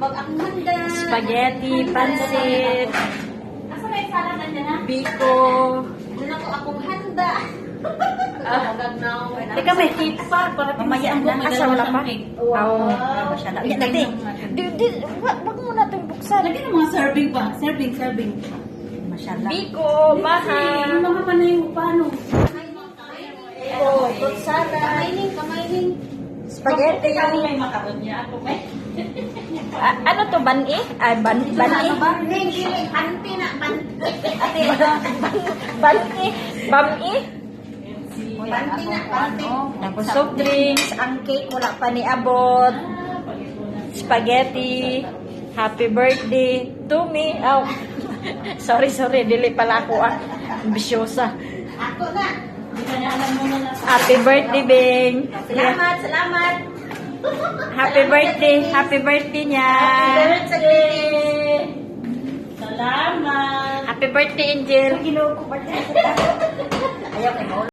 Wag akong handa. Spaghetti, pansit, Asa na yung salad nandiyan na? biko. Doon ako akong handa. Teka, may cake pa. Mamaya na. Asa wala pa? Oo. Masyala. Yan natin. Wag mo na itong buksan. Lagyan ng mga serving pa. Serving. Masyala. Biko, mahal. Yung mga panay mo, paano? Oh, fruit salad. Kamailing. Spaghetti. May makaroon niya ako. Ano to, bani? Ay, bani? Hindi. Panti na. Ate, bani? Bami? Panti na. Panti. Tapos soft drinks, ang cake wala pa ni abot. Spaghetti. Happy birthday to me. Oh. sorry, dili pala ako ambisyosa. Ako na. Happy birthday, Bing. Salamat. Happy birthday niya. Salamat. Happy birthday, Angel. Ayaw kay